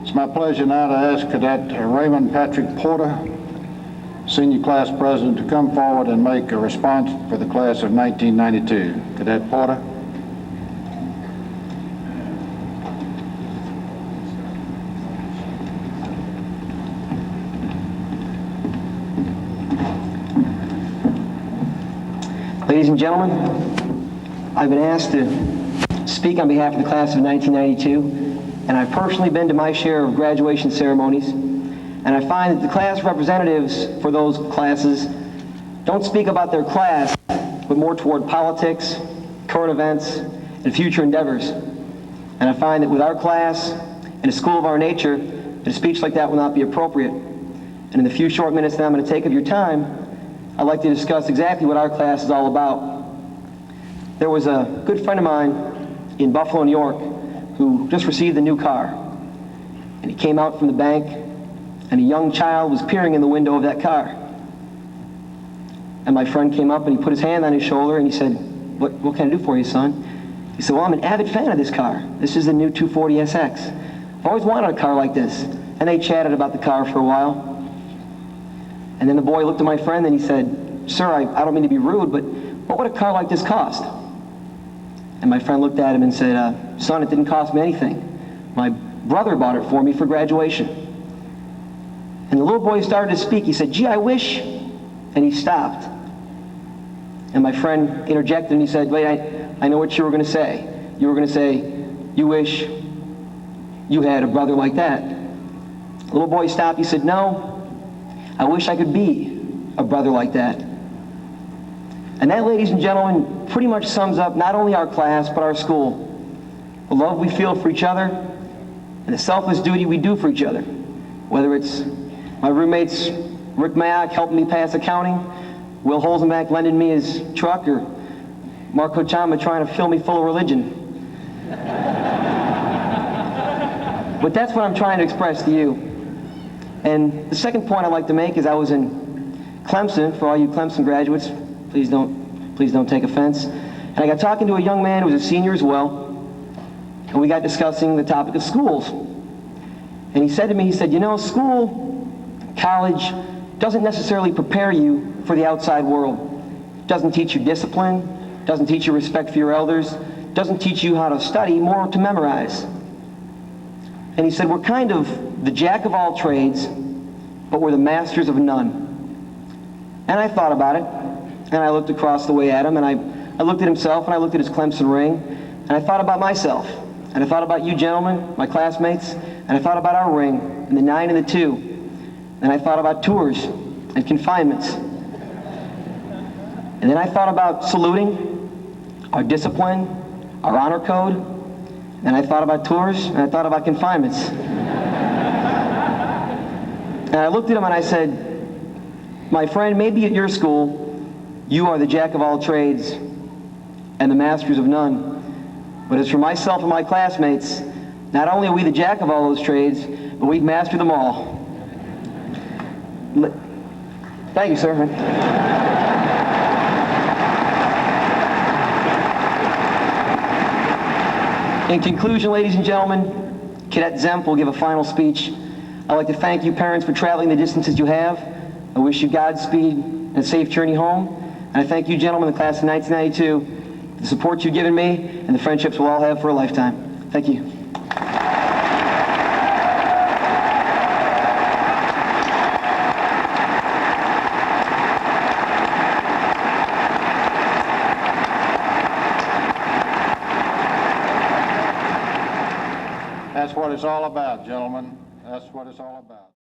It's my pleasure now to ask Cadet Raymond Patrick Porter, Senior Class President, to come forward and make a response for the class of 1992. Cadet Porter. Ladies and gentlemen, I've been asked to speak on behalf of the class of 1992, and I've personally been to my share of graduation ceremonies, and I find that the class representatives for those classes don't speak about their class, but more toward politics, current events, and future endeavors. And I find that with our class and a school of our nature, that a speech like that will not be appropriate. And in the few short minutes that I'm going to take of your time, I'd like to discuss exactly what our class is all about. There was a good friend of mine in Buffalo, New York, who just received a new car. And he came out from the bank, and a young child was peering in the window of that car. And my friend came up and he put his hand on his shoulder and he said, what can I do for you, son? He said, well, I'm an avid fan of this car. This is the new 240SX. I've always wanted a car like this. And they chatted about the car for a while. And then the boy looked at my friend and he said, sir, I don't mean to be rude, but what would a car like this cost? And my friend looked at him and said, son, it didn't cost me anything. My brother bought it for me for graduation. And the little boy started to speak. He said, gee, I wish. And he stopped. And my friend interjected and he said, wait, I know what you were going to say. You were going to say, you wish you had a brother like that. The little boy stopped. He said, no. I wish I could be a brother like that. And that, ladies and gentlemen, pretty much sums up not only our class, but our school. The love we feel for each other, and the selfless duty we do for each other. Whether it's my roommates, Rick Mayock helping me pass accounting, Will Holzenbach lending me his truck, or Mark Kochama trying to fill me full of religion. But that's what I'm trying to express to you. And the second point I'd like to make is I was in Clemson. For all you Clemson graduates, please don't take offense. And I got talking to a young man who was a senior as well, and we got discussing the topic of schools. And he said to me, he said, you know, school, college, doesn't necessarily prepare you for the outside world. It doesn't teach you discipline, doesn't teach you respect for your elders, doesn't teach you how to study, more to memorize. And he said, we're kind of the jack of all trades, but we're the masters of none. And I thought about it, and I looked across the way at him, and I looked at himself, and I looked at his Clemson ring, and I thought about myself, and I thought about you gentlemen, my classmates, and I thought about our ring, and the 9 and the 2, and I thought about tours and confinements. And then I thought about saluting, our discipline, our honor code, and I thought about tours, and I thought about confinements. And I looked at him and I said, my friend, maybe at your school, you are the jack of all trades and the masters of none. But as for myself and my classmates, not only are we the jack of all those trades, but we've mastered them all. Thank you, sir. In conclusion, ladies and gentlemen, Cadet Zemp will give a final speech. I'd like to thank you parents for traveling the distances you have. I wish you Godspeed and a safe journey home. And I thank you gentlemen in the class of 1992 for the support you've given me and the friendships we'll all have for a lifetime. Thank you. That's what it's all about, gentlemen. That's what it's all about.